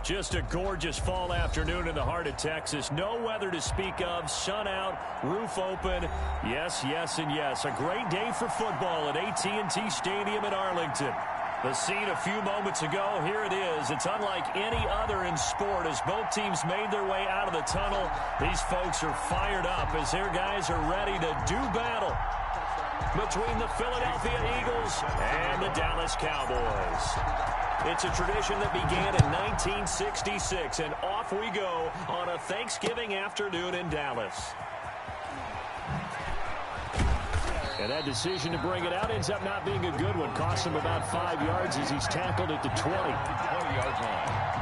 Just a gorgeous fall afternoon in the heart of Texas. No weather to speak of. Sun out, roof open. Yes, yes, and yes. A great day for football at AT&T Stadium in Arlington. The scene a few moments ago, here it is. It's unlike any other in sport as both teams made their way out of the tunnel. These folks are fired up as their guys are ready to do battle between the Philadelphia Eagles and the Dallas Cowboys. It's a tradition that began in 1966, and off we go on a Thanksgiving afternoon in Dallas. And that decision to bring it out ends up not being a good one. Costs him about 5 yards as he's tackled at the 20-yard line.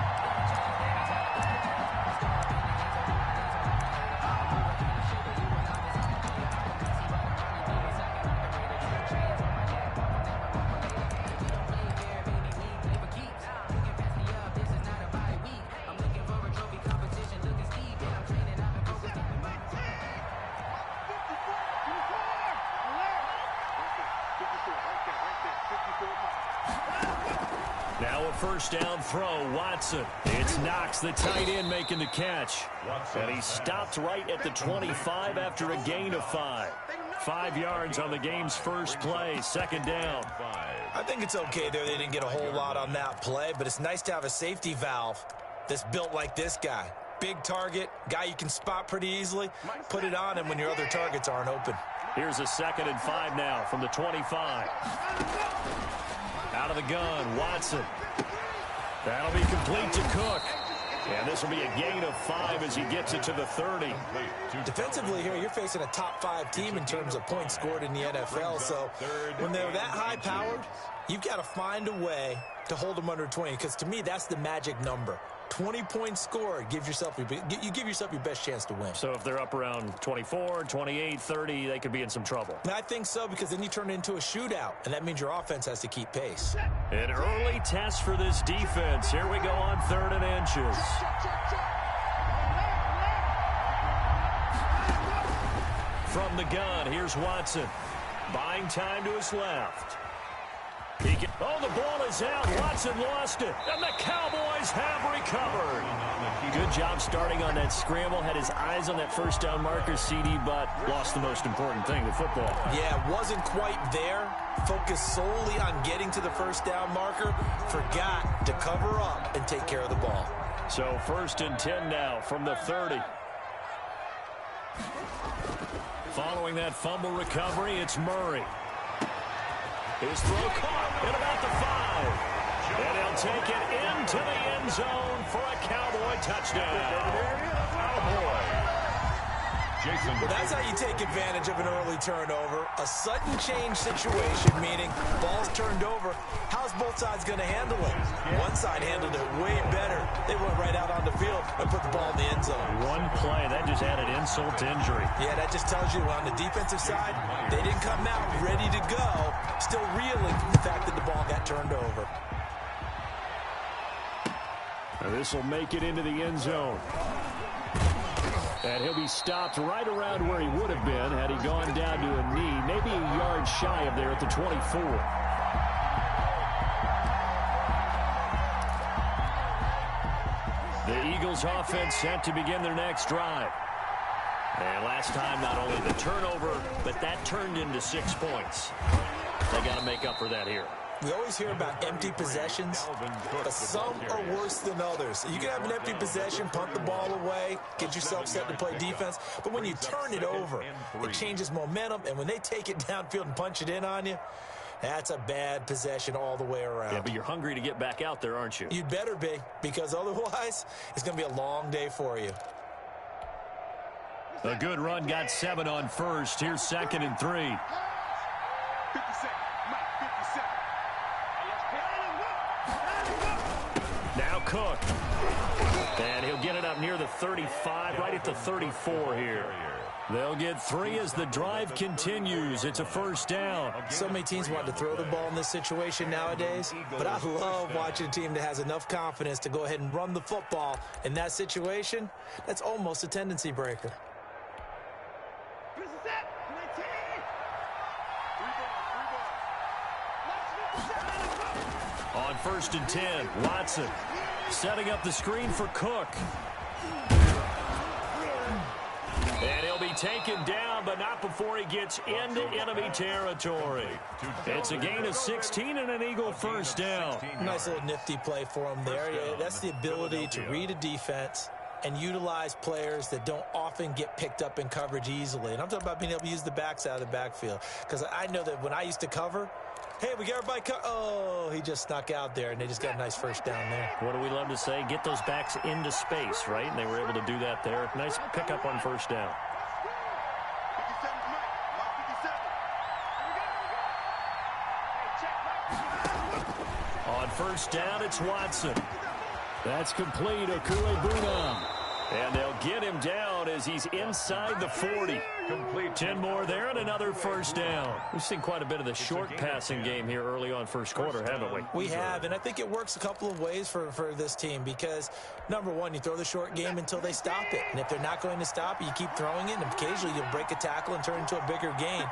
Now a first down throw, Watson. It's Knox, the tight end, making the catch. And he stopped right at the 25 after a gain of 5. 5 yards on the game's first play, second down. I think it's okay there. They didn't get a whole lot on that play, but it's nice to have a safety valve that's built like this guy. Big target, guy you can spot pretty easily. Put it on him when your other targets aren't open. Here's a 2nd and 5 now from the 25. Out of the gun, Watson. That'll be complete to Cook. And this will be a gain of 5 as he gets it to the 30. Defensively here, you're facing a top 5 team in terms of points scored in the NFL. So when they're that high-powered, you've got to find a way to hold them under 20. Because to me, that's the magic number. 20 points scored, you give yourself your best chance to win. So if they're up around 24, 28, 30, they could be in some trouble. I think so, because then you turn it into a shootout, and that means your offense has to keep pace. An early test for this defense. Here we go on 3rd and inches. From the gun, here's Watson. Buying time to his left. Oh, the ball is out. Watson lost it. And the Cowboys have recovered. Good job starting on that scramble. Had his eyes on that first down marker, CD, but lost the most important thing, the football. Yeah, wasn't quite there. Focused solely on getting to the first down marker. Forgot to cover up and take care of the ball. So 1st and 10 now from the 30. Following that fumble recovery, it's Murray. His throw caught at about the 5. And he'll take it into the end zone for a Cowboy touchdown. Well, that's how you take advantage of an early turnover. A sudden change situation, meaning ball's turned over. How's both sides going to handle it? One side handled it way better. They went right out on the field and put the ball in the end zone. One play, that just added insult to injury. Yeah, that just tells you on the defensive side, they didn't come out ready to go, still reeling from the fact that the ball got turned over. This will make it into the end zone. And he'll be stopped right around where he would have been had he gone down to a knee, maybe a yard shy of there at the 24. The Eagles offense set to begin their next drive. And last time, not only the turnover, but that turned into 6 points. They got to make up for that here. We always hear about empty possessions, but some are worse than others. You can have an empty possession, punt the ball away, get yourself set to play defense, but when you turn it over, it changes momentum, and when they take it downfield and punch it in on you, that's a bad possession all the way around. Yeah, but you're hungry to get back out there, aren't you? You'd better be, because otherwise, it's going to be a long day for you. A good run got 7 on first. Here's 2nd and 3. Now Cook. And he'll get it up near the 35, right at the 34 here. They'll get 3 as the drive continues. It's a first down. So many teams want to throw the ball in this situation nowadays, but I love watching a team that has enough confidence to go ahead and run the football. In that situation, that's almost a tendency breaker. On 1st and 10, Watson. Setting up the screen for Cook. And he'll be taken down, but not before he gets into enemy territory. It's a gain of 16 and an Eagle first down. Nice little nifty play for him there. Yeah, that's the ability to read a defense and utilize players that don't often get picked up in coverage easily. And I'm talking about being able to use the backs out of the backfield. Because I know that when I used to cover, hey, we got everybody oh, he just snuck out there, and they just got a nice first down there. What do we love to say? Get those backs into space, right? And they were able to do that there. Nice pickup on first down. On first down, it's Watson. That's complete. Okure-Bunam. And they'll get him down as he's inside the 40. 10 more there and another first down. We've seen quite a bit of the short passing game here early on first quarter, haven't we? We have, and I think it works a couple of ways for this team because, number one, you throw the short game until they stop it. And if they're not going to stop it, you keep throwing it, and occasionally you'll break a tackle and turn into a bigger gain.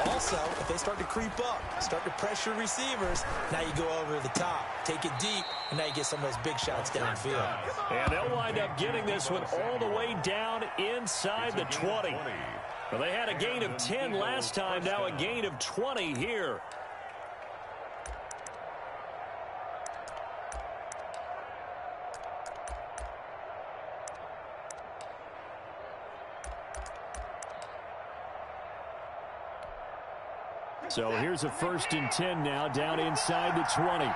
Also, if they start to creep up, start to pressure receivers, now you go over the top, take it deep, and now you get some of those big shots downfield. And they'll wind up getting this one all the way down inside the 20. Well, they had a gain of 10 last time, now a gain of 20 here. So here's a 1st and 10 now, down inside the 20.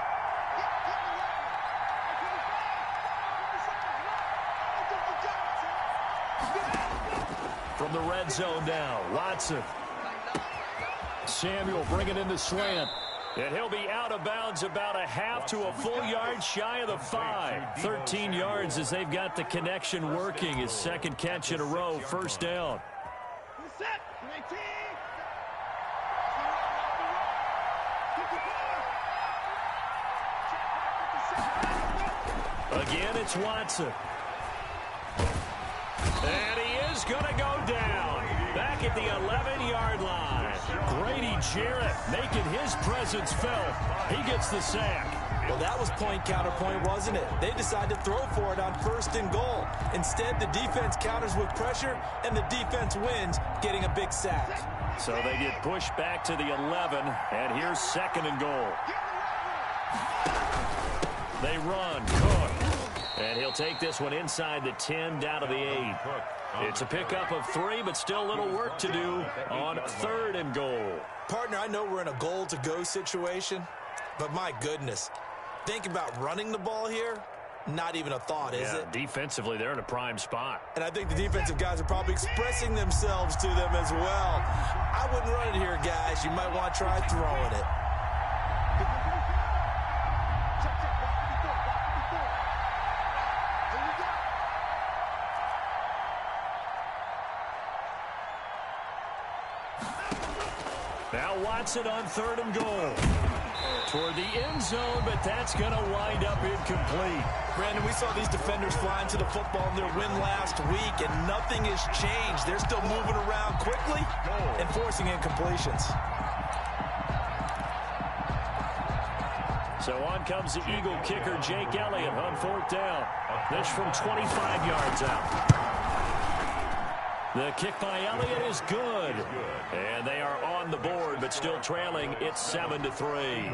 From the red zone now, Watson. Samuel bringing in the slant. And he'll be out of bounds about a half to a full yard shy of the 5. 13 yards as they've got the connection working. His second catch in a row, first down. Again, it's Watson. And he is going to go down. Back at the 11-yard line. Grady Jarrett making his presence felt. He gets the sack. Well, that was point counterpoint, wasn't it? They decided to throw for it on 1st and goal. Instead, the defense counters with pressure, and the defense wins, getting a big sack. So they get pushed back to the 11, and here's 2nd and goal. They run. Cook. And he'll take this one inside the 10, down to the 8. It's a pickup of 3, but still a little work to do on 3rd and goal. Partner, I know we're in a goal-to-go situation, but my goodness, think about running the ball here. Not even a thought, is it? Defensively, they're in a prime spot. And I think the defensive guys are probably expressing themselves to them as well. I wouldn't run it here, guys. You might want to try throwing it. Now Watson on 3rd and goal. Toward the end zone, but that's going to wind up incomplete. Brandon, we saw these defenders flying to the football in their win last week, and nothing has changed. They're still moving around quickly and forcing incompletions. So on comes the Eagle kicker, Jake Elliott, on 4th down. This from 25 yards out. The kick by Elliott is good. And they are on the board, but still trailing. It's 7-3.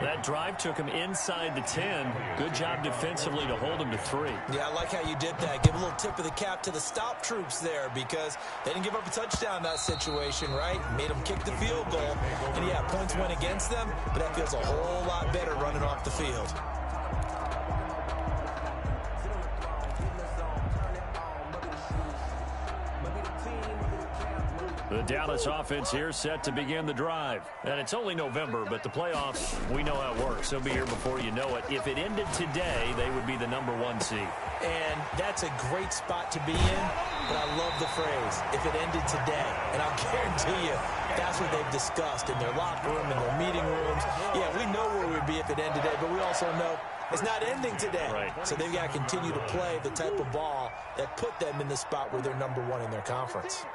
That drive took him inside the 10. Good job defensively to hold him to 3. Yeah, I like how you did that. Give a little tip of the cap to the stop troops there because they didn't give up a touchdown in that situation, right? Made them kick the field goal. And, yeah, points went against them, but that feels a whole lot better running off the field. The Dallas offense here set to begin the drive. And it's only November, but the playoffs, we know how it works. They'll be here before you know it. If it ended today, they would be the #1 seed. And that's a great spot to be in, but I love the phrase, if it ended today. And I'll guarantee you, that's what they've discussed in their locker room, in their meeting rooms. Yeah, we know where we'd be if it ended today, but we also know it's not ending today. Right. So they've got to continue to play the type of ball that put them in the spot where they're #1 in their conference.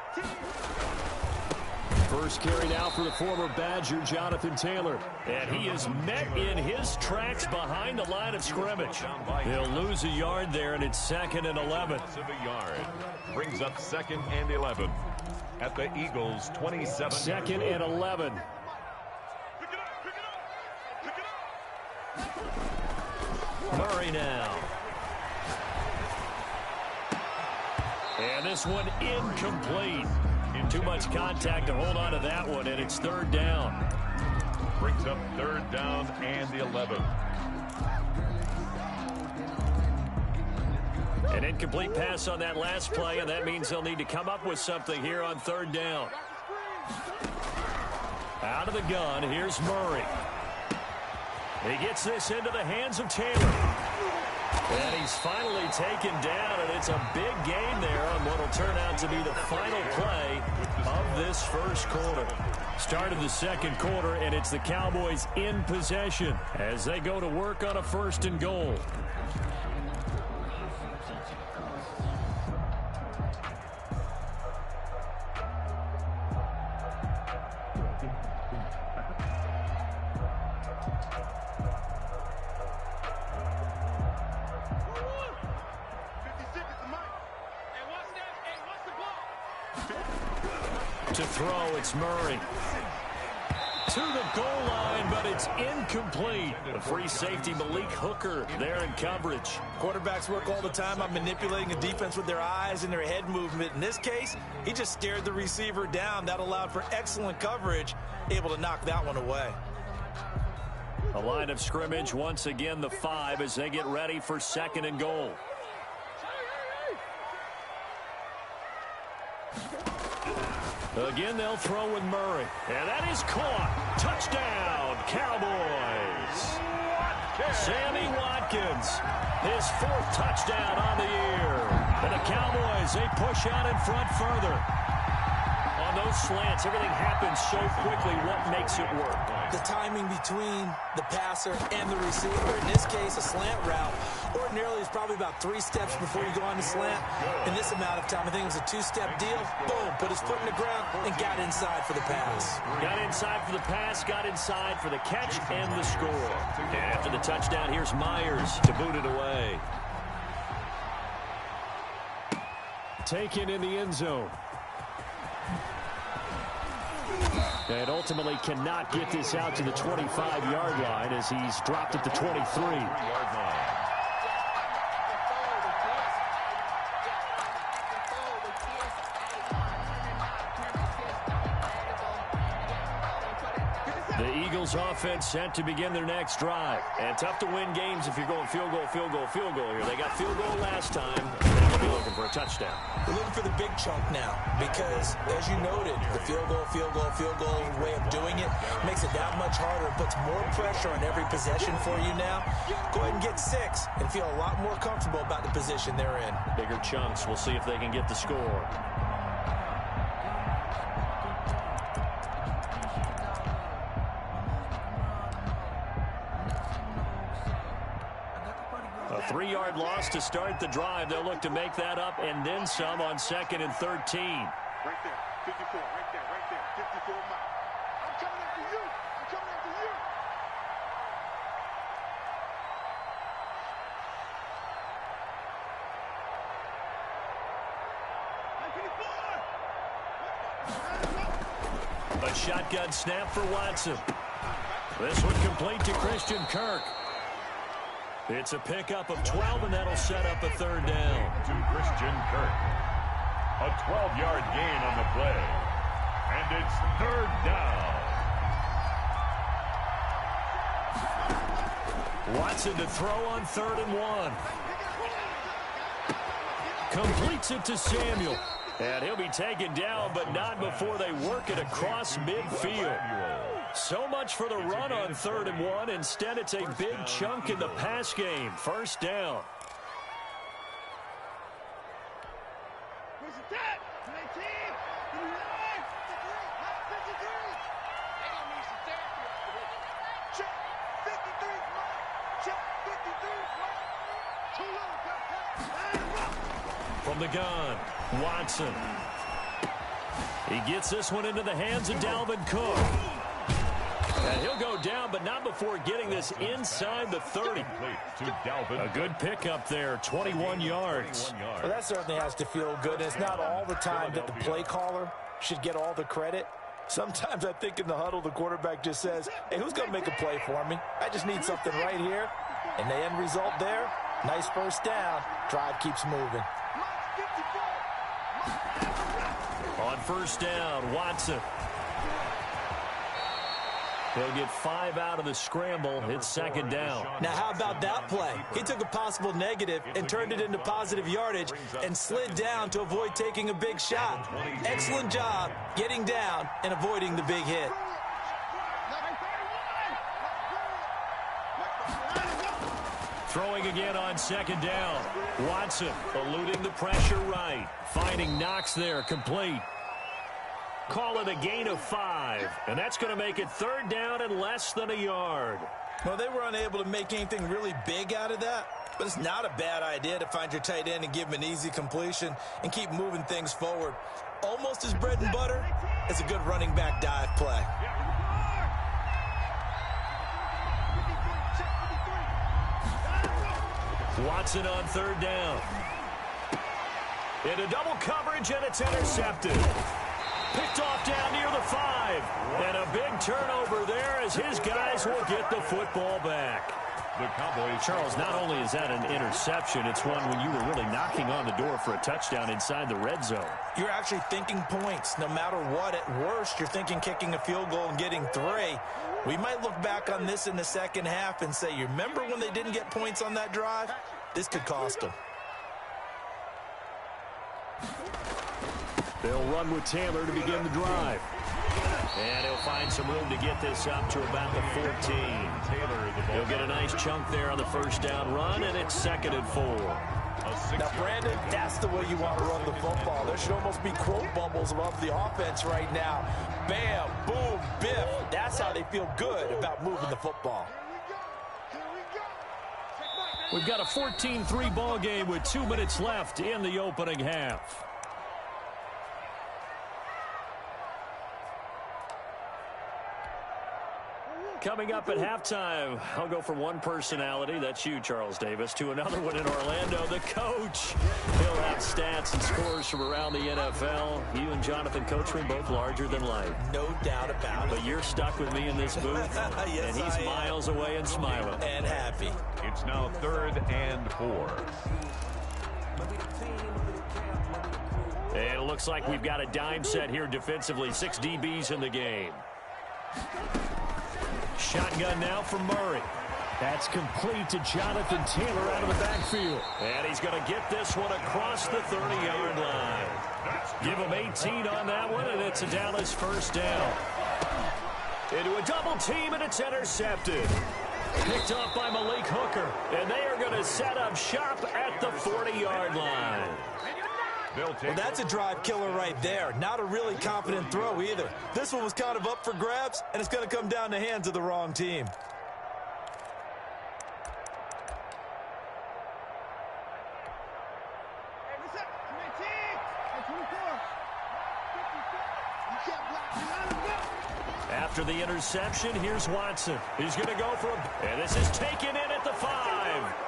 First carry now for the former Badger, Jonathan Taylor. And he is met in his tracks behind the line of scrimmage. He'll lose a yard there, and it's 2nd and 11. A yard. Brings up 2nd and 11 at the Eagles' 27. 2nd and 11. Murray now. And this one incomplete. Too much contact to hold on to that one, and it's 3rd down. Brings up 3rd down and 11. An incomplete pass on that last play, and that means they'll need to come up with something here on 3rd down. Out of the gun, here's Murray. He gets this into the hands of Taylor. And he's finally taken down, and it's a big gain there on what will turn out to be the final play of this first quarter. Start of the 2nd quarter, and it's the Cowboys in possession as they go to work on a 1st and goal. To throw, it's Murray. To the goal line, but it's incomplete. The free safety, Malik Hooker, there in coverage. Quarterbacks work all the time on manipulating a defense with their eyes and their head movement. In this case, he just stared the receiver down. That allowed for excellent coverage, able to knock that one away. A line of scrimmage, once again, the 5 as they get ready for 2nd and goal. Again, they'll throw with Murray. And that is caught. Touchdown, Cowboys. Sammy Watkins, his 4th touchdown on the year. And the Cowboys, they push out in front further. On those slants, everything happens so quickly. What makes it work? The timing between the passer and the receiver. In this case, a slant route ordinarily is probably about 3 steps before you go on the slant. In this amount of time, I think it was a 2-step deal. Boom, put his foot in the ground and got inside for the pass. Got inside for the pass, got inside for the catch and the score. And after the touchdown, here's Myers to boot it away. Taken in the end zone. And ultimately cannot get this out to the 25-yard line as he's dropped at the 23. The Eagles offense set to begin their next drive. And tough to win games if you're going field goal, field goal, field goal here. They got field goal last time. They'll be looking for a touchdown. We're looking for the big chunk now because, as you noted, the field goal way of doing it makes it that much harder. It puts more pressure on every possession for you now. Go ahead and get 6 and feel a lot more comfortable about the position they're in. Bigger chunks. We'll see if they can get the score. A 3-yard loss to start the drive. They'll look to make that up and then some on 2nd and 13. Right there, 54, right there, 54 miles. I'm coming after you. I'm coming after you. A shotgun snap for Watson. This one complete to Christian Kirk. It's a pickup of 12, and that'll set up a 3rd down. To Christian Kirk. A 12-yard gain on the play. And it's 3rd down. Watson to throw on 3rd and 1. Completes it to Samuel. And he'll be taken down, but not before they work it across midfield. So much for the run on 3rd and 1. Instead, it's a big chunk in the pass game. 1st down. From the gun, Watson. He gets this one into the hands of Dalvin Cook. And he'll go down, but not before getting this inside the 30. A good pickup there, 21 yards. Well, that certainly has to feel good. It's not all the time that the play caller should get all the credit. Sometimes I think in the huddle, the quarterback just says, hey, who's going to make a play for me? I just need something right here. And the end result there, nice first down. Drive keeps moving. On first down, Watson. He'll get 5 out of the scramble. It's second down. Now, how about that play? He took a possible negative and turned it into positive yardage and slid down to avoid taking a big shot. Excellent job getting down and avoiding the big hit. Throwing again on second down. Watson eluding the pressure right. Finding Knox there, complete. Call it a gain of 5, and that's going to make it third down and less than a yard. Well, they were unable to make anything really big out of that, but it's not a bad idea to find your tight end and give him an easy completion and keep moving things forward. Almost as bread and butter as a good running back dive play. Watson on third down. Into double coverage, and it's intercepted. Picked off down near the 5. And a big turnover there as his guys will get the football back. The Cowboys. Charles, not only is that an interception, it's one when you were really knocking on the door for a touchdown inside the red zone. You're actually thinking points. No matter what, at worst, you're thinking kicking a field goal and getting 3. We might look back on this in the second half and say, you remember when they didn't get points on that drive? This could cost them. They'll run with Taylor to begin the drive. And he'll find some room to get this up to about the 14. He'll get a nice chunk there on the first down run, and it's second and 4. Now, Brandon, that's the way you want to run the football. There should almost be quote bubbles above the offense right now. Bam, boom, biff. That's how they feel good about moving the football. We've got a 14-3 ball game with 2 minutes left in the opening half. Coming up at halftime, I'll go from one personality, that's you, Charles Davis, to another one in Orlando, the coach. He'll have stats and scores from around the NFL. You and Jonathan Coachman both larger than life. No doubt about it. But you're stuck with me in this booth, yes, and he's miles away and smiling. And happy. It's now 3rd and 4. And it looks like we've got a dime set here defensively. 6 DBs in the game. Shotgun now for Murray. That's complete to Jonathan Taylor out of the backfield. And he's going to get this one across the 30-yard line. Give him 18 on that one, and it's a Dallas first down. Into a double team, and it's intercepted. Picked off by Malik Hooker, and they are going to set up shop at the 40-yard line. Well, that's a drive killer right there. Not a really confident throw either. This one was kind of up for grabs, and it's going to come down the hands of the wrong team. After the interception, here's Watson. He's going to go for him. And this is taken in at the 5.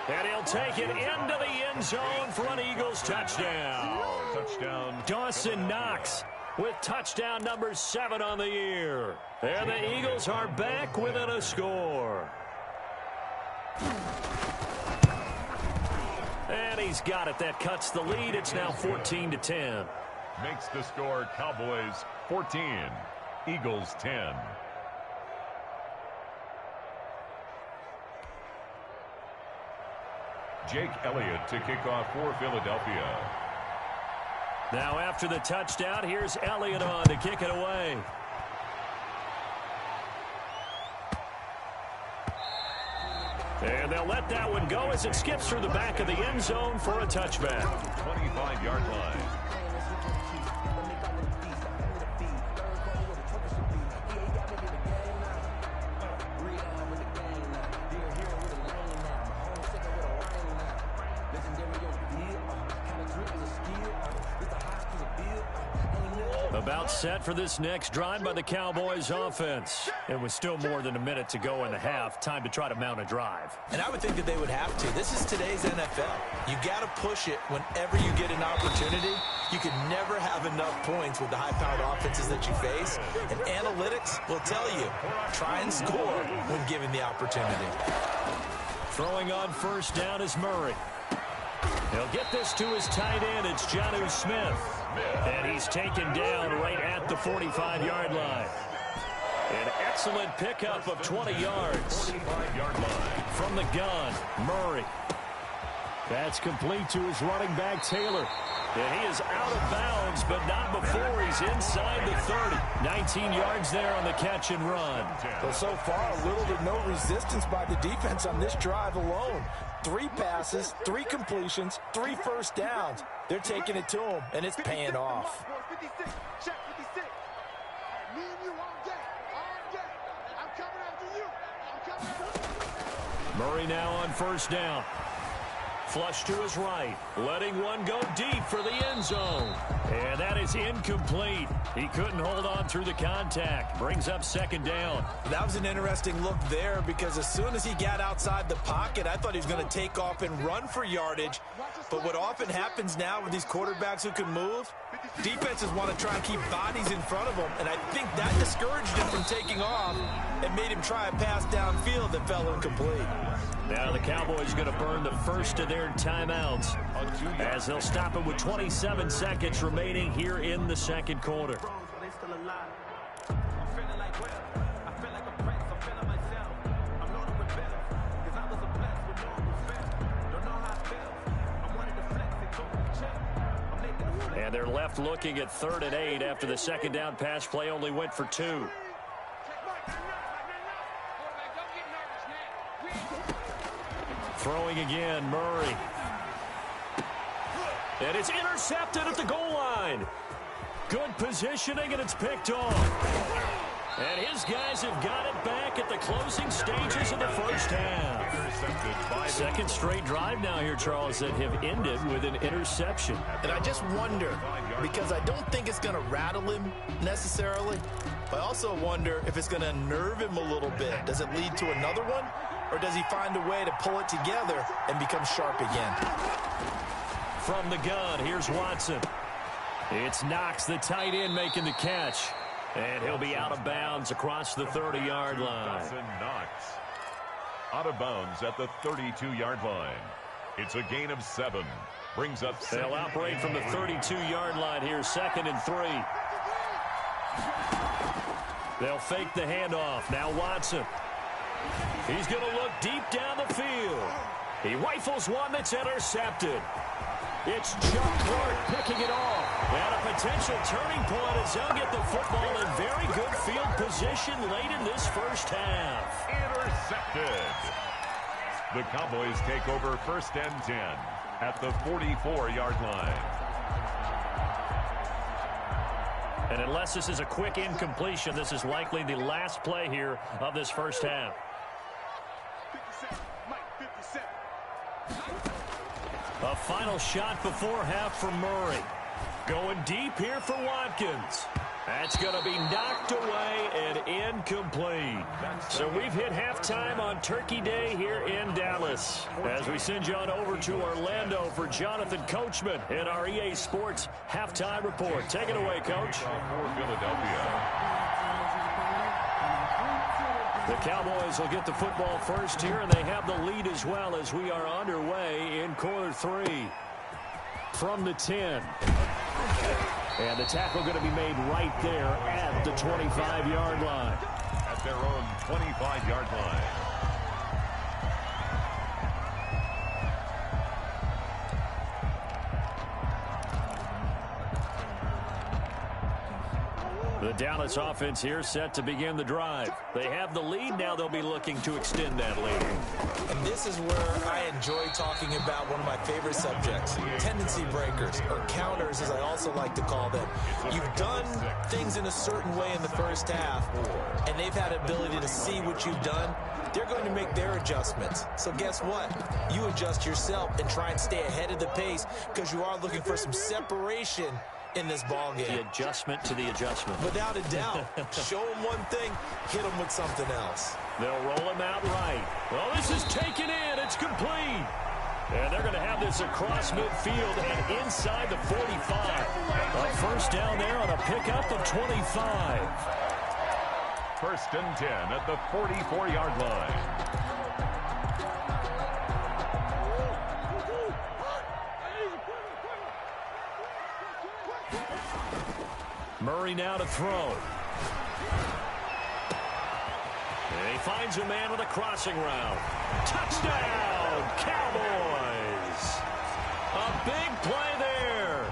And he'll take it into the end zone for an Eagles touchdown. Touchdown. Dawson Knox with touchdown number 7 on the year. And the Eagles are back within a score. And he's got it. That cuts the lead. It's now 14-10. Makes the score Cowboys 14, Eagles 10. Jake Elliott to kick off for Philadelphia. Now after the touchdown, here's Elliott on to kick it away. And they'll let that one go as it skips through the back of the end zone for a touchback. 25-yard line. About set for this next drive by the Cowboys offense. It was still more than a minute to go in the half. Time to try to mount a drive. And I would think that they would have to. This is today's NFL. You got to push it whenever you get an opportunity. You can never have enough points with the high-powered offenses that you face. And analytics will tell you, try and score when given the opportunity. Throwing on first down is Murray. He'll get this to his tight end. It's Jonnu Smith. And he's taken down right at the 45-yard line. An excellent pickup of 20 yards. 45-yard line. From the gun, Murray. That's complete to his running back, Taylor. And he is out of bounds, but not before he's inside the 30. 19 yards there on the catch and run. Well, so far, little to no resistance by the defense on this drive alone. 3 passes, 3 completions, 3 first downs. They're taking it to him, and it's paying off. 56, check 56. Me and you all day, all day. I'm coming after you. I'm coming after you. Murray now on first down. Flush to his right, letting one go deep for the end zone. And that is incomplete. He couldn't hold on through the contact. Brings up second down. That was an interesting look there because as soon as he got outside the pocket, I thought he was going to take off and run for yardage. But what often happens now with these quarterbacks who can move, defenses want to try and keep bodies in front of them. And I think that discouraged him from taking off and made him try a pass downfield that fell incomplete. Now the Cowboys going to burn the first of their timeouts as they'll stop it with 27 seconds remaining here in the second quarter. And they're left looking at 3rd and 8 after the second down pass play only went for 2. Throwing again, Murray. And it's intercepted at the goal line. Good positioning, and it's picked off. And his guys have got it back at the closing stages of the first half. Second straight drive now here, Charles, that have ended with an interception. And I just wonder, because I don't think it's going to rattle him necessarily, but I also wonder if it's going to unnerve him a little bit. Does it lead to another one? Or does he find a way to pull it together and become sharp again? From the gun, here's Watson. It's Knox, the tight end, making the catch. And he'll be out of bounds across the 30-yard line. Knox out of bounds at the 32-yard line. It's a gain of 7. Brings up 7. They'll operate from the 32-yard line here, 2nd and 3. They'll fake the handoff. Now Watson. He's going to look deep down the field. He rifles one that's intercepted. It's Chuck Clark picking it off. And a potential turning point as they'll get the football in very good field position late in this first half. Intercepted. The Cowboys take over 1st and 10 at the 44-yard line. And unless this is a quick incompletion, this is likely the last play here of this first half. 57, Mike, 57. A final shot before half for Murray. Going deep here for Watkins. That's going to be knocked away and incomplete. So we've hit halftime on Turkey Day here in Dallas. As we send you on over to Orlando for Jonathan Coachman in our EA Sports Halftime Report. Take it away, Coach. For Philadelphia. The Cowboys will get the football first here, and they have the lead as well as we are underway in quarter 3. From the 10. And the tackle going to be made right there at the 25-yard line. At their own 25-yard line. The Dallas offense here set to begin the drive. They have the lead. Now they'll be looking to extend that lead. And this is where I enjoy talking about one of my favorite subjects, tendency breakers, or counters as I also like to call them. You've done things in a certain way in the first half, and they've had ability to see what you've done. They're going to make their adjustments. So guess what? You adjust yourself and try and stay ahead of the pace because you are looking for some separation in this ball game. The adjustment to the adjustment. Without a doubt. Show him one thing, hit him with something else. They'll roll him out right. Well, this is taken in. It's complete. And they're going to have this across midfield and inside the 45. A first down there on a pickup of 25. First and 10 at the 44-yard line. Murray now to throw. And he finds a man with a crossing route. Touchdown, Cowboys! A big play there.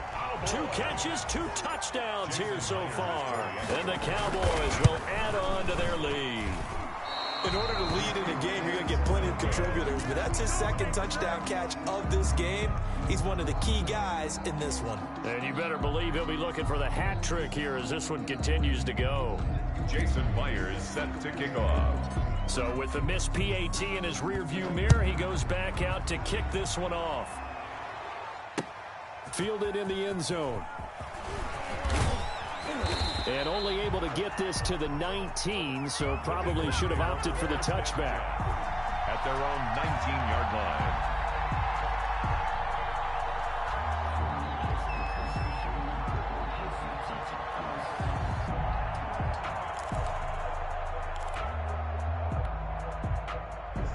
2 catches, 2 touchdowns here so far. And the Cowboys will add on to their lead. In order to lead in a game, you're going to get plenty of contributors, but that's his second touchdown catch of this game. He's one of the key guys in this one. And you better believe he'll be looking for the hat trick here as this one continues to go. Jason Myers set to kick off. So with the missed PAT in his rearview mirror, he goes back out to kick this one off. Fielded in the end zone. And only able to get this to the 19, so probably should have opted for the touchback. At their own 19-yard line.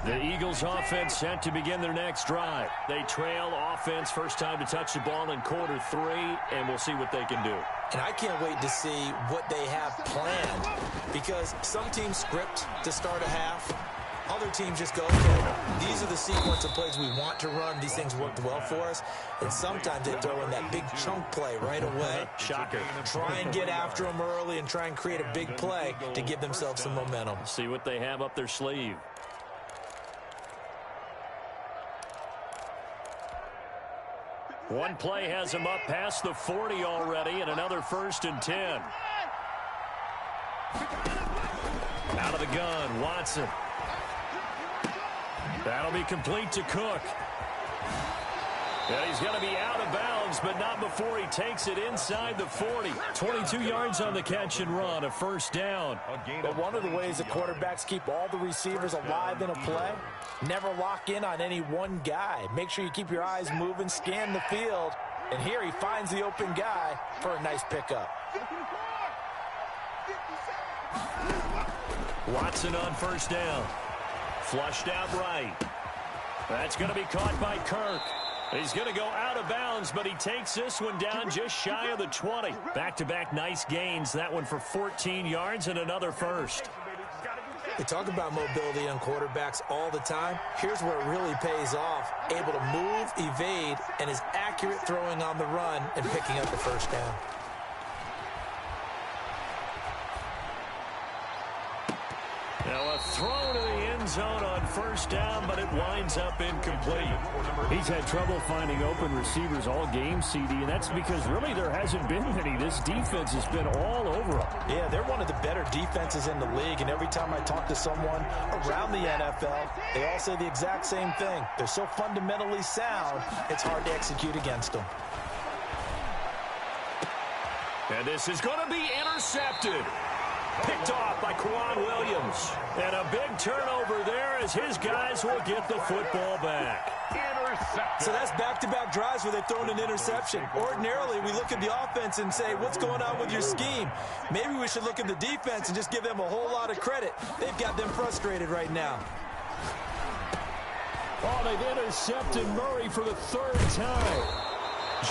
The Eagles offense set to begin their next drive. They trail offense, first time to touch the ball in quarter 3, and we'll see what they can do. And I can't wait to see what they have planned, because some teams script to start a half. Other teams just go, okay, these are the sequence of plays we want to run. These things worked well for us. And sometimes they throw in that big chunk play right away. Shocker. Try and get after them early and try and create a big play to give themselves some momentum. See what they have up their sleeve. One play has him up past the 40 already, and another first and 10. Out of the gun, Watson. That'll be complete to Cook. And he's going to be out of bounds, but not before he takes it inside the 40. 22 yards on the catch and run, a first down. But one of the ways that quarterbacks keep all the receivers alive in a play, never lock in on any one guy. Make sure you keep your eyes moving, scan the field. And here he finds the open guy for a nice pickup. Watson on first down. Flushed out right. That's going to be caught by Kirk. He's going to go out of bounds, but he takes this one down just shy of the 20. Back-to-back nice gains. That one for 14 yards and another first. They talk about mobility on quarterbacks all the time. Here's where it really pays off. Able to move, evade, and is accurate throwing on the run and picking up the first down. Now a throw to the end zone on first down, but it winds up incomplete. He's had trouble finding open receivers all game, CD, and that's because really there hasn't been many. This defense has been all over them. Yeah, they're one of the better defenses in the league, and every time I talk to someone around the NFL, they all say the exact same thing. They're so fundamentally sound, it's hard to execute against them. And this is going to be intercepted. Picked off by Quan Williams. And a big turnover there as his guys will get the football back. So that's back-to-back drives where they've thrown an interception. Ordinarily, we look at the offense and say, what's going on with your scheme? Maybe we should look at the defense and just give them a whole lot of credit. They've got them frustrated right now. Oh, they've intercepted Murray for the 3rd time.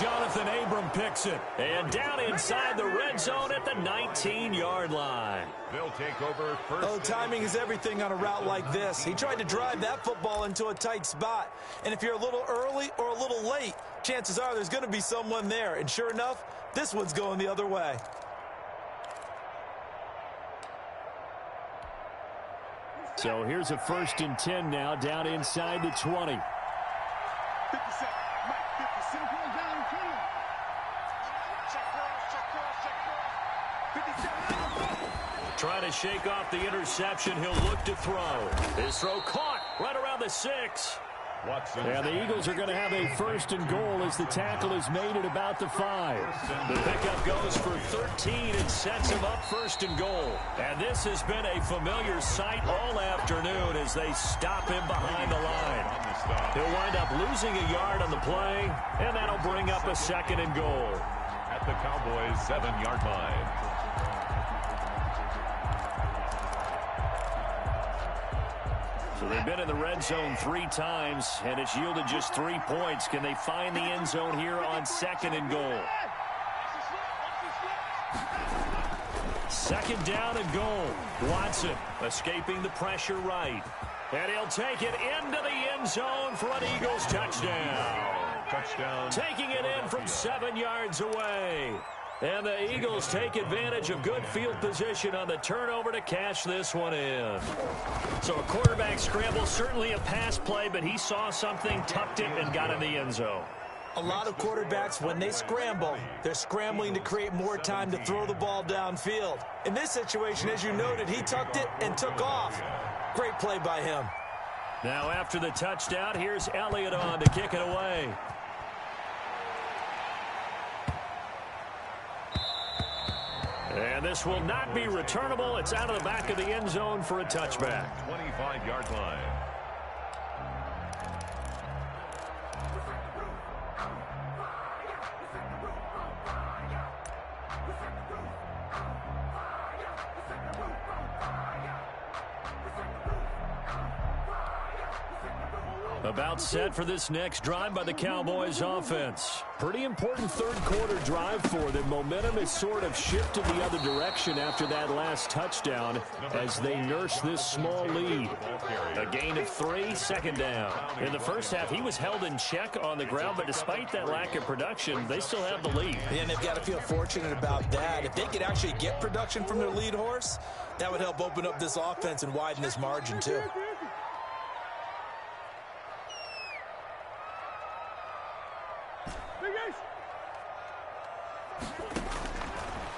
Jonathan Abram picks it. And down inside the red zone at the 19-yard line. They'll take over first. Oh, timing is everything on a route like this. He tried to drive that football into a tight spot. And if you're a little early or a little late, chances are there's going to be someone there. And sure enough, this one's going the other way. So here's a 1st and 10 now down inside the 20. Trying to shake off the interception. He'll look to throw. His throw caught right around the 6. And the Eagles are going to have a 1st and goal as the tackle is made at about the 5. The pickup goes for 13 and sets him up 1st and goal. And this has been a familiar sight all afternoon as they stop him behind the line. He'll wind up losing a yard on the play, and that'll bring up a 2nd and goal. At the Cowboys' 7-yard line. So they've been in the red zone 3 times, and it's yielded just 3 points. Can they find the end zone here on 2nd and goal? 2nd down and goal. Watson escaping the pressure right. And he'll take it into the end zone for an Eagles touchdown. Taking it in from 7 yards away. And the Eagles take advantage of good field position on the turnover to cash this one in. So a quarterback scramble, certainly a pass play, but he saw something, tucked it, and got in the end zone. A lot of quarterbacks, when they scramble, they're scrambling to create more time to throw the ball downfield. In this situation, as you noted, he tucked it and took off. Great play by him. Now after the touchdown, here's Elliott on to kick it away. And this will not be returnable. It's out of the back of the end zone for a touchback. 25-yard line. About set for this next drive by the Cowboys offense. Pretty important 3rd quarter drive for them. Momentum has sort of shifted the other direction after that last touchdown as they nurse this small lead. A gain of 3, 2nd down. In the first half, he was held in check on the ground, but despite that lack of production, they still have the lead. And they've got to feel fortunate about that. If they could actually get production from their lead horse, that would help open up this offense and widen this margin too.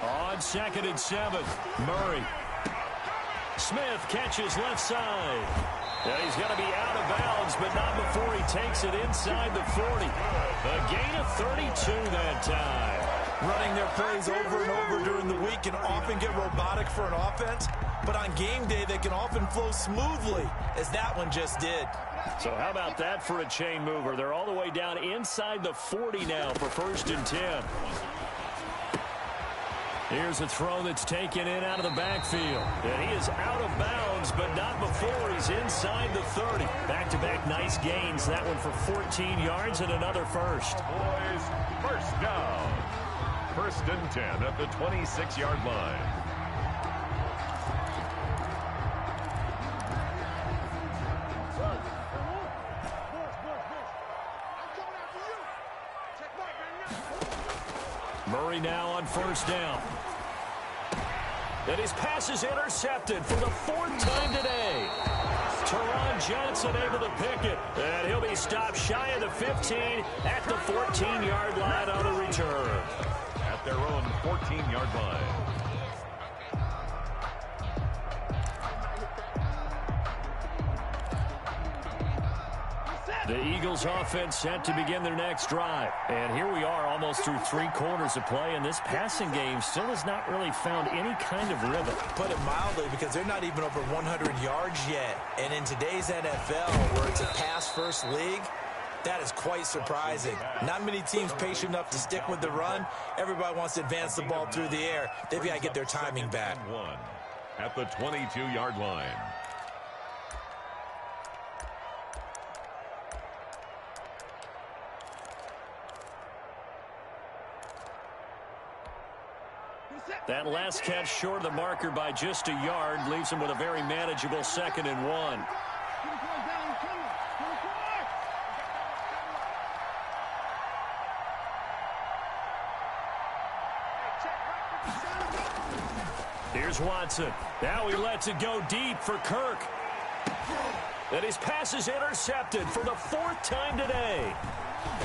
On 2nd and 7, Murray. Smith catches left side. And he's going to be out of bounds, but not before he takes it inside the 40. A gain of 32 that time. Running their plays over and over during the week can often get robotic for an offense, but on game day they can often flow smoothly, as that one just did. So how about that for a chain mover? They're all the way down inside the 40 now for 1st and 10. Here's a throw that's taken in out of the backfield. And he is out of bounds, but not before he's inside the 30. Back-to-back nice gains. That one for 14 yards and another first. Boys, 1st down. 1st and 10 at the 26-yard line. Murray now on 1st down. And his pass is intercepted for the 4th time today. Teron Johnson able to pick it. And he'll be stopped shy of the 15 at the 14-yard line on the return. At their own 14-yard line. The Eagles offense set to begin their next drive. And here we are almost through 3 quarters of play, and this passing game still has not really found any kind of rhythm. Put it mildly, because they're not even over 100 yards yet. And in today's NFL, where it's a pass-first league, that is quite surprising. Not many teams patient enough to stick with the run. Everybody wants to advance the ball through the air. They've got to get their timing back. At the 22-yard line. That last catch short of the marker by just a yard leaves him with a very manageable 2nd and 1. Here's Watson. Now he lets it go deep for Kirk. And his pass is intercepted for the 4th time today.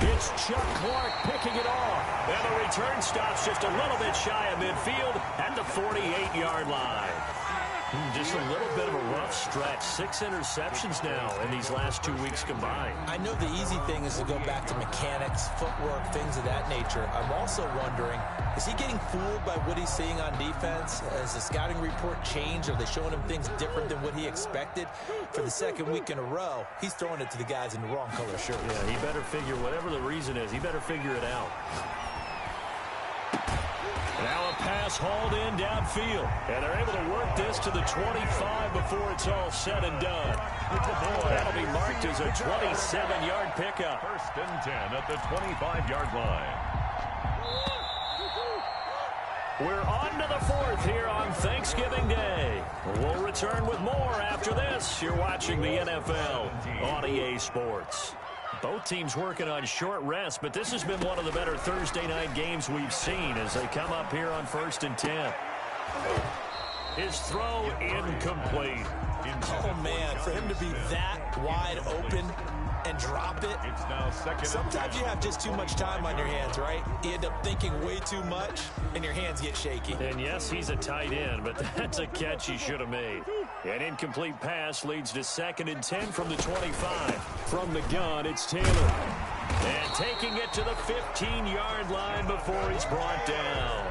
It's Chuck Clark picking it off. And the return stops just a little bit shy of midfield at the 48-yard line. Just a little bit of a rough stretch. 6 interceptions now in these last 2 weeks combined. I know the easy thing is to go back to mechanics, footwork, things of that nature. I'm also wondering, is he getting fooled by what he's seeing on defense? Has the scouting report changed? Are they showing him things different than what he expected? For the second week in a row, he's throwing it to the guys in the wrong color shirts. Yeah, he better figure, whatever the reason is, he better figure it out. Now a pass hauled in downfield. And they're able to work this to the 25 before it's all said and done. That'll be marked as a 27-yard pickup. 1st and 10 at the 25-yard line. We're on to the 4th here on Thanksgiving Day. We'll return with more after this. You're watching the NFL on EA Sports. Both teams working on short rest, but this has been one of the better Thursday night games we've seen as they come up here on 1st and 10. His throw incomplete. Oh, man, for him to be that wide open and drop it. It's now 2nd. Sometimes you have just too much time on your hands, right? You end up thinking way too much, and your hands get shaky. And yes, he's a tight end, but that's a catch he should have made. An incomplete pass leads to 2nd and 10 from the 25. From the gun, it's Taylor. And taking it to the 15-yard line before he's brought down.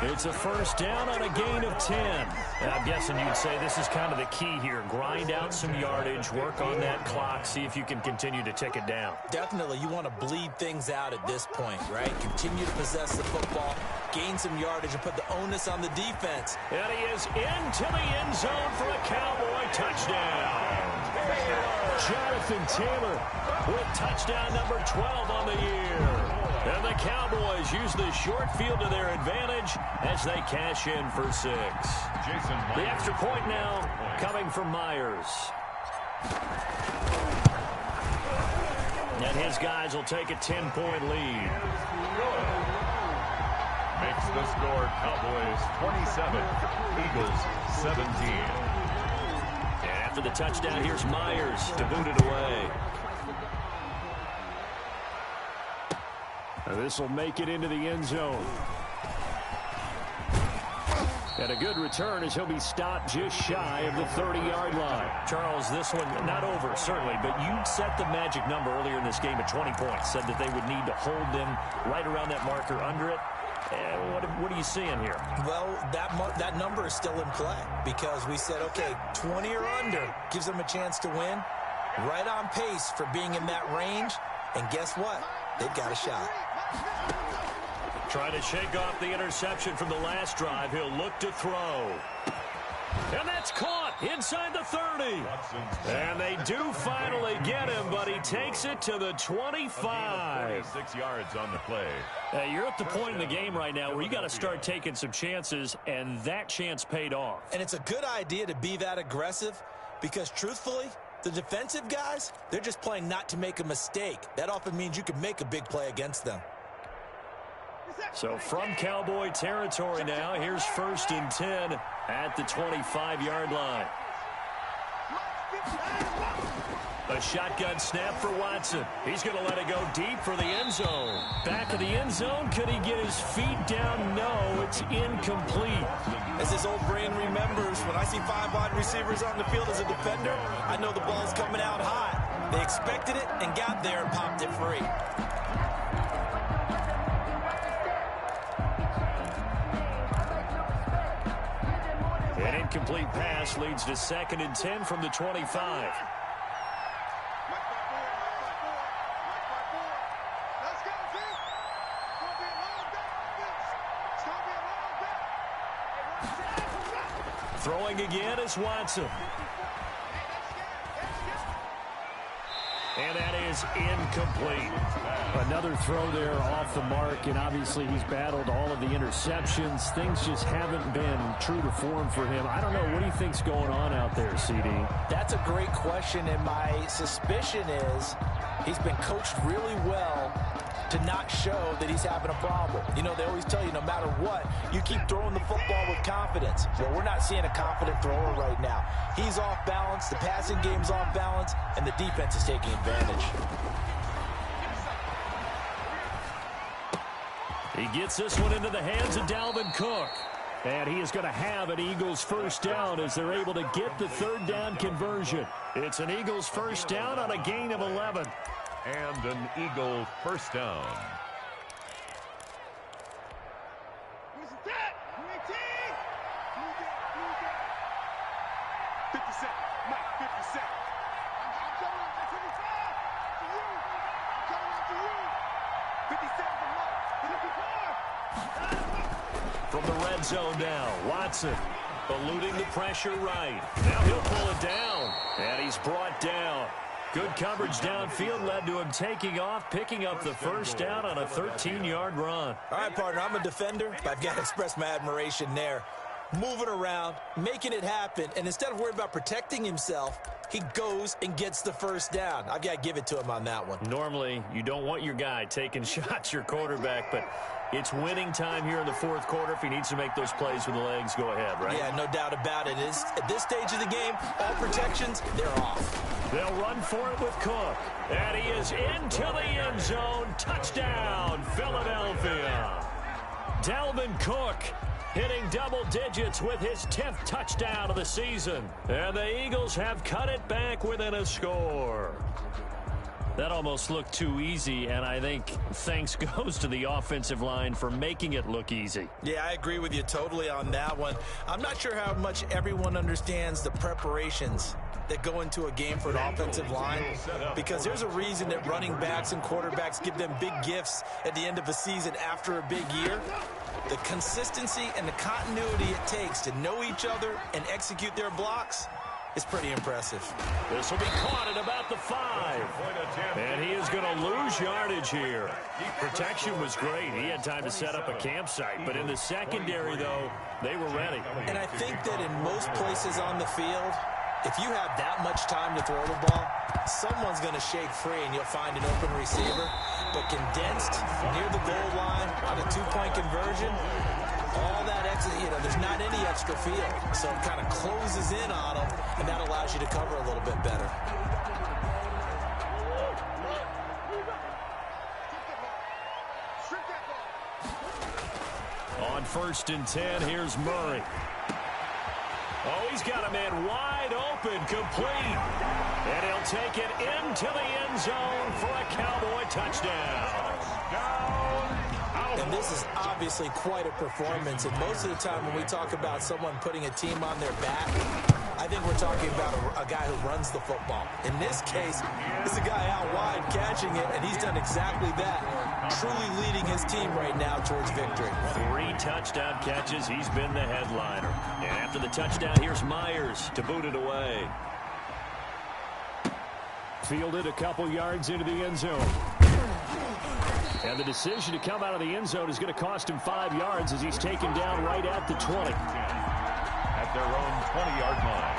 It's a 1st down on a gain of 10. I'm guessing you'd say this is kind of the key here. Grind out some yardage, work on that clock, see if you can continue to tick it down. Definitely, you want to bleed things out at this point, right? Continue to possess the football, gain some yardage, and put the onus on the defense. And he is into the end zone for a Cowboy touchdown. Jonathan Taylor with touchdown number 12 on the year. And the Cowboys use the short field to their advantage as they cash in for 6. The extra point now coming from Myers. And his guys will take a 10-point lead. Makes the score Cowboys 27, Eagles 17. And after the touchdown, here's Myers to boot it away. This will make it into the end zone. And a good return as he'll be stopped just shy of the 30-yard line. Charles, this one not over, certainly, but you set the magic number earlier in this game at 20 points. Said that they would need to hold them right around that marker under it. What are you seeing here? Well, that number is still in play because we said, okay, 20 or under gives them a chance to win. Right on pace for being in that range. And guess what? They've got a shot. Trying to shake off the interception from the last drive. He'll look to throw. And that's caught inside the 30. And they do finally get him, but he takes it to the 25. 46 yards on the play. You're at the point in the game right now where you got to start taking some chances, and that chance paid off. And it's a good idea to be that aggressive because, truthfully, the defensive guys, they're just playing not to make a mistake. That often means you can make a big play against them. So from Cowboy territory now, here's 1st and 10 at the 25-yard line. A shotgun snap for Watson. He's going to let it go deep for the end zone. Back of the end zone. Could he get his feet down? No, it's incomplete. As his old brain remembers, when I see 5 wide receivers on the field as a defender, I know the ball's coming out hot. They expected it and got there and popped it free. An incomplete pass leads to 2nd and 10 from the 25. Throwing again is Watson. And that is incomplete. Another throw there off the mark, and obviously he's battled all of the interceptions. Things just haven't been true to form for him. I don't know. What do you think's going on out there, CD? That's a great question, and my suspicion is he's been coached really well to not show that he's having a problem. You know, they always tell you no matter what, you keep throwing the football with confidence. Well, we're not seeing a confident thrower right now. He's off balance, the passing game's off balance, and the defense is taking advantage. He gets this one into the hands of Dalvin Cook. And he is going to have an Eagles first down as they're able to get the third down conversion. It's an Eagles first down on a gain of 11. And an Eagle first down. From the red zone now, Watson eluding the pressure right. Now he'll pull it down, and he's brought down. Good coverage downfield led to him taking off, picking up the first down on a 13-yard run. All right, partner, I'm a defender, but I've got to express my admiration there. Moving around, making it happen, and instead of worrying about protecting himself, he goes and gets the first down. I've got to give it to him on that one. Normally, you don't want your guy taking shots, your quarterback, but it's winning time here in the fourth quarter. If he needs to make those plays with the legs, go ahead, right? Yeah, no doubt about it. At this stage of the game, all protections, they're off. They'll run for it with Cook. And he is into the end zone. Touchdown, Philadelphia. Dalvin Cook hitting double digits with his 10th touchdown of the season. And the Eagles have cut it back within a score. That almost looked too easy, and I think thanks goes to the offensive line for making it look easy. Yeah, I agree with you totally on that one. I'm not sure how much everyone understands the preparations that go into a game for an offensive line, because there's a reason that running backs and quarterbacks give them big gifts at the end of a season after a big year. The consistency and the continuity it takes to know each other and execute their blocks is pretty impressive. This will be caught at about the 5. And he is going to lose yardage here. Protection was great. He had time to set up a campsite. But in the secondary, though, they were ready. And I think that in most places on the field, if you have that much time to throw the ball, someone's going to shake free and you'll find an open receiver. But condensed near the goal line on a two-point conversion, all that extra, there's not any extra field. So it kind of closes in on them, and that allows you to cover a little bit better. On 1st and 10, here's Murray. Oh, he's got a man wide open, complete. And he'll take it into the end zone for a Cowboy touchdown. And this is obviously quite a performance. And most of the time when we talk about someone putting a team on their back, I think we're talking about a guy who runs the football. In this case, it's a guy out wide catching it, and he's done exactly that, truly leading his team right now towards victory. 3 touchdown catches. He's been the headliner. And after the touchdown, here's Myers to boot it away. Fielded a couple yards into the end zone. And the decision to come out of the end zone is going to cost him 5 yards as he's taken down right at the 20. At their own 20-yard line.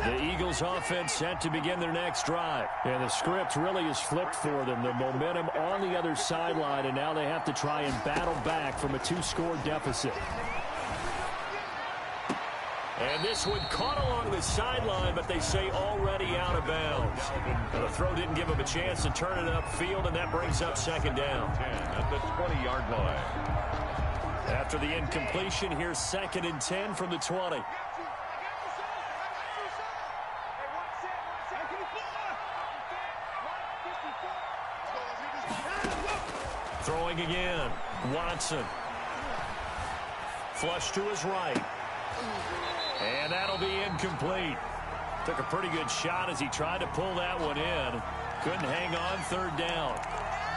The Eagles offense set to begin their next drive. And the script really is flipped for them. The momentum on the other sideline, and now they have to try and battle back from a 2-score deficit. And this one caught along the sideline, but they say already out of bounds. And the throw didn't give him a chance to turn it upfield, and that brings up 2nd down. 10 at the 20-yard line. After the incompletion, here's 2nd and 10 from the 20. Throwing again. Watson. Flush to his right. And that'll be incomplete. Took a pretty good shot as he tried to pull that one in. Couldn't hang on 3rd down.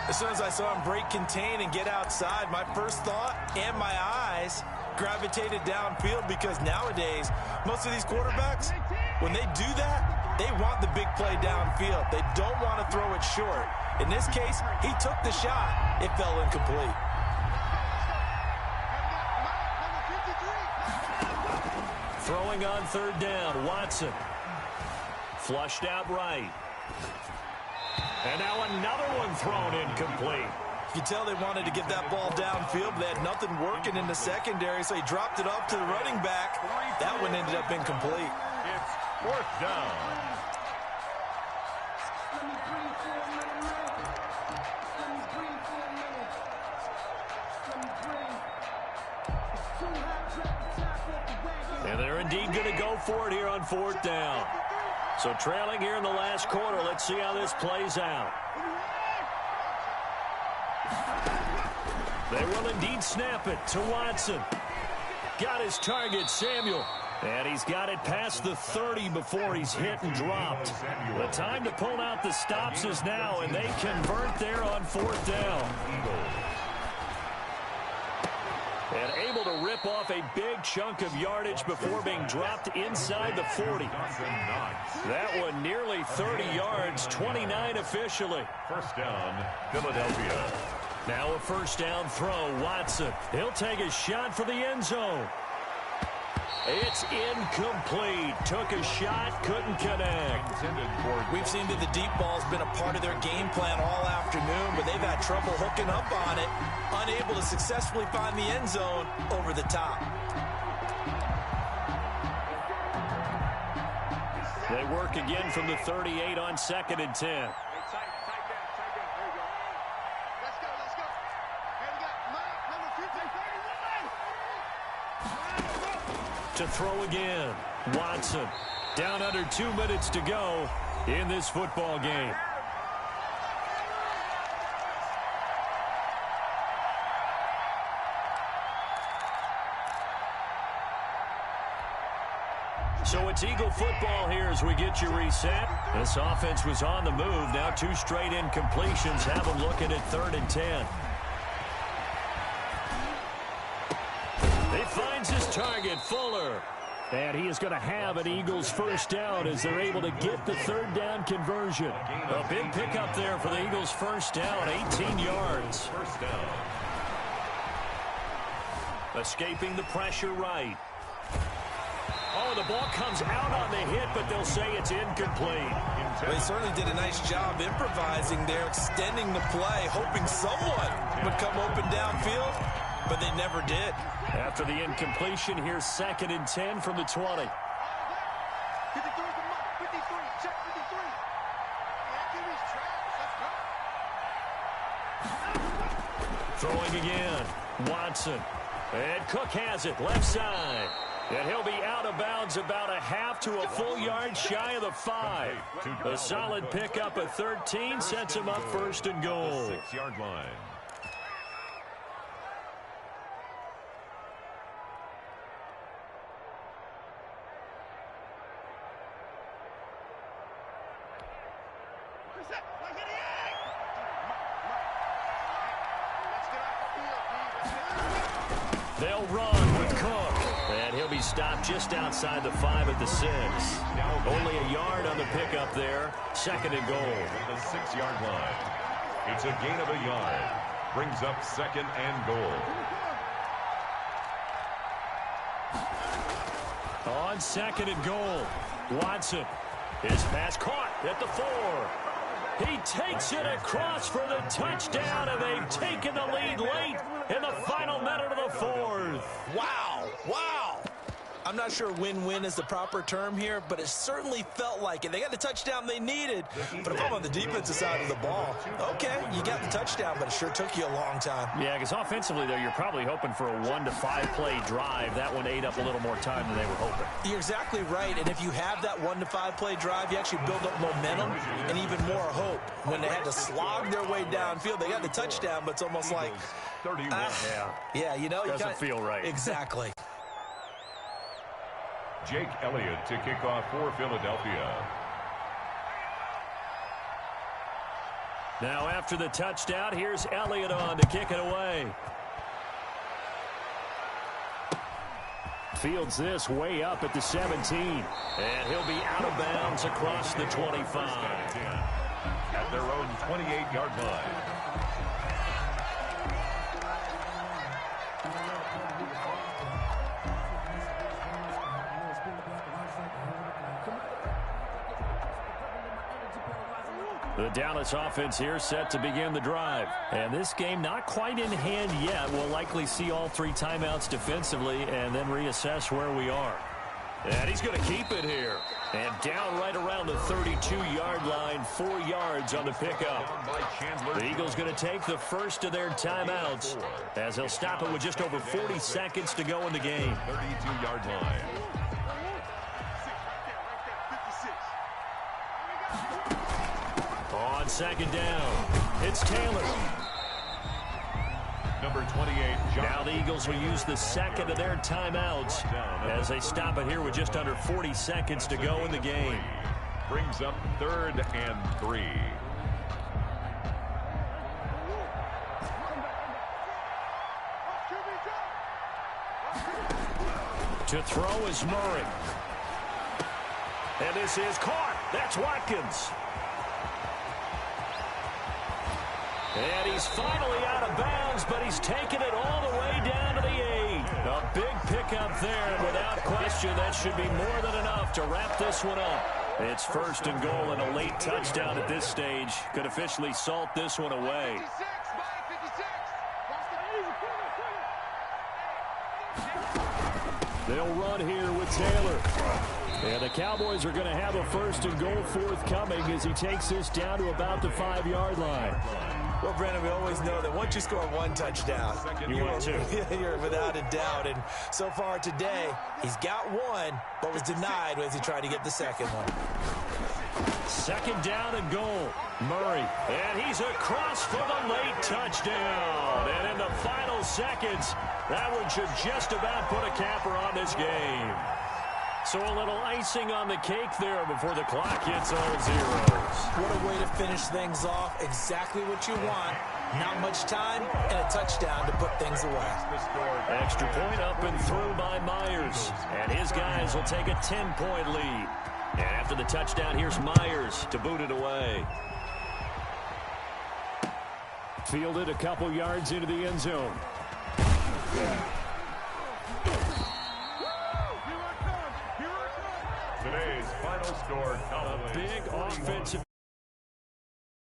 As soon as I saw him break contain and get outside, my first thought and my eyes gravitated downfield, because nowadays, most of these quarterbacks, when they do that, they want the big play downfield. They don't want to throw it short. In this case, he took the shot. It fell incomplete. Throwing on 3rd down, Watson. Flushed out right. And now another one thrown incomplete. You can tell they wanted to get that ball downfield, but they had nothing working in the secondary, so he dropped it off to the running back. That one ended up incomplete. It's 4th down. And they're indeed going to go for it here on 4th down. So trailing here in the last quarter. Let's see how this plays out. They will indeed snap it to Watson. Got his target, Samuel. And he's got it past the 30 before he's hit and dropped. The time to pull out the stops is now, and they convert there on 4th down. And able to rip off a big chunk of yardage before being dropped inside the 40. That one nearly 30 yards, 29 officially. First down, Philadelphia. Now a first down throw, Watson. He'll take a shot for the end zone. It's incomplete. Took a shot, couldn't connect. We've seen that the deep ball's been a part of their game plan all afternoon, but they've had trouble hooking up on it, unable to successfully find the end zone over the top. They work again from the 38 on 2nd and 10. To throw again, Watson. Down under 2 minutes to go in this football game. So it's Eagle football here as we get you reset. This offense was on the move. Now 2 straight incompletions have them looking at 3rd and 10. He finds his target, Fuller. And he is going to have an Eagles first down as they're able to get the 3rd down conversion. A big pickup there for the Eagles first down, 18 yards. First down. Escaping the pressure right. Oh, the ball comes out on the hit, but they'll say it's incomplete. They certainly did a nice job improvising there, extending the play, hoping someone would come open downfield, but they never did. After the incompletion, here's 2nd and 10 from the 20. 53 is the mark. 53. Check 53. Let's go. Throwing again. Watson. And Cook has it. Left side. And he'll be out of bounds about a half to a full yard shy of the 5. A solid pickup at 13 sets him up 1st and goal. 6-yard line. They'll run with Cook. And he'll be stopped just outside the 5 at the 6. Only a yard on the pickup there. 2nd and goal. The 6-yard line. It's a gain of a yard. Brings up 2nd and goal. On 2nd and goal, Watson. His pass caught at the 4. He takes it across for the touchdown, and they've taken the lead late in the final minute of the 4th. Wow. Wow. I'm not sure win-win is the proper term here, but it certainly felt like it. They got the touchdown they needed, but if I'm on the defensive side of the ball, okay, you got the touchdown, but it sure took you a long time. Yeah, because offensively, though, you're probably hoping for a 1 to 5 play drive. That one ate up a little more time than they were hoping. You're exactly right, and if you have that 1 to 5 play drive, you actually build up momentum and even more hope. When they had to slog their way downfield, they got the touchdown, but it's almost like, 31. yeah, you know, Doesn't feel right. Exactly. Jake Elliott to kick off for Philadelphia. Now after the touchdown, here's Elliott on to kick it away. Fields this way up at the 17. And he'll be out of bounds across the 25. At their own 28-yard line. The Dallas offense here set to begin the drive. And this game not quite in hand yet. We'll likely see all 3 timeouts defensively and then reassess where we are. And he's going to keep it here. And down right around the 32-yard line, 4 yards on the pickup. The Eagles going to take the first of their timeouts as they'll stop it with just over 40 seconds to go in the game. 32-yard line. On second down, it's Taylor. Number 28, John. Now the Eagles will use the second of their timeouts as they stop it here with just under 40 seconds to go in the game. Brings up 3rd and 3. To throw is Murray. And this is caught. That's Watkins. And he's finally out of bounds, but he's taken it all the way down to the 8. A big pickup there, and without question, that should be more than enough to wrap this one up. It's 1st and goal, and a late touchdown at this stage could officially salt this one away. They'll run here with Taylor. And the Cowboys are going to have a 1st and goal forthcoming as he takes this down to about the 5-yard line. Well, Brandon, we always know that once you score 1 touchdown, you're without a doubt. And so far today, he's got 1, but was denied as he tried to get the second one. 2nd down and goal. Murray. And he's across for the late touchdown. And in the final seconds, that one should just about put a capper on this game. So a little icing on the cake there before the clock hits all zeros. What a way to finish things off. Exactly what you want. Not much time and a touchdown to put things away. Extra point up and through by Myers. And his guys will take a 10-point lead. And after the touchdown, here's Myers to boot it away. Fielded a couple yards into the end zone. Today's final score, Cowboys. A big offensive